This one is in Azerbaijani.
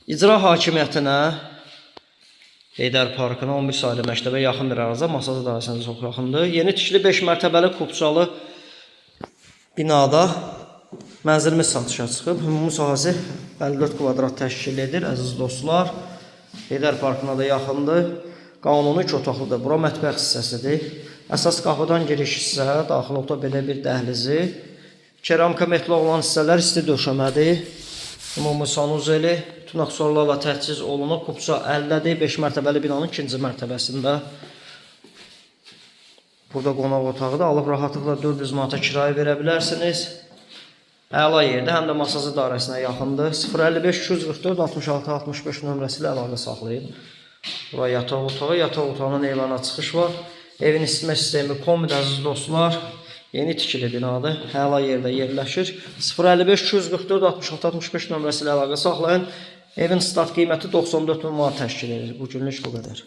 İcra hakimiyyətinə Heydər Parkına 11 saylı məktəbə yaxın bir ərazidə, Masazı dairəsinə çox yaxındır. Yeni tikili 5 mərtəbəli kubçalı binada mənzilimiz satışa çıxıb. Ümumi sahəsi 54 kvadrat təşkil edir, əziz dostlar. Heydər Parkına da yaxındır. Qanuni 2 otaqlıdır. Bura mətbəx hissəsidir. Əsas qapıdan giriş hissə, daxildə belə bir dəhlizi. Keramika metli olan hissələr isti döşəmədir. Ümumi sanuzeli, bütün aksesuarlarla təchiz olunub. Kubça 50-dir. 5 mərtəbəli binanın 2-ci mərtəbəsində. Burada qonaq otağıdır. Alıb rahatlıqla 400 manata kirayə verə bilərsiniz. Əla yerdə, həm də Masazı dairəsinə yaxındır. 055 244 66 65 nömrəsi ilə əlaqə saxlayın. Bura yataq otağı, yataq otağının eylana çıxış var. Evin isitmə sistemi kombi, əziz dostlar. Yeni tikili binadır. Əla yerdə yerləşir. 055 244 66 65 nömrəsi ilə əlaqə saxlayın. Evin start qiyməti 94 min manat təşkil edir. Bu günlük bu qədər.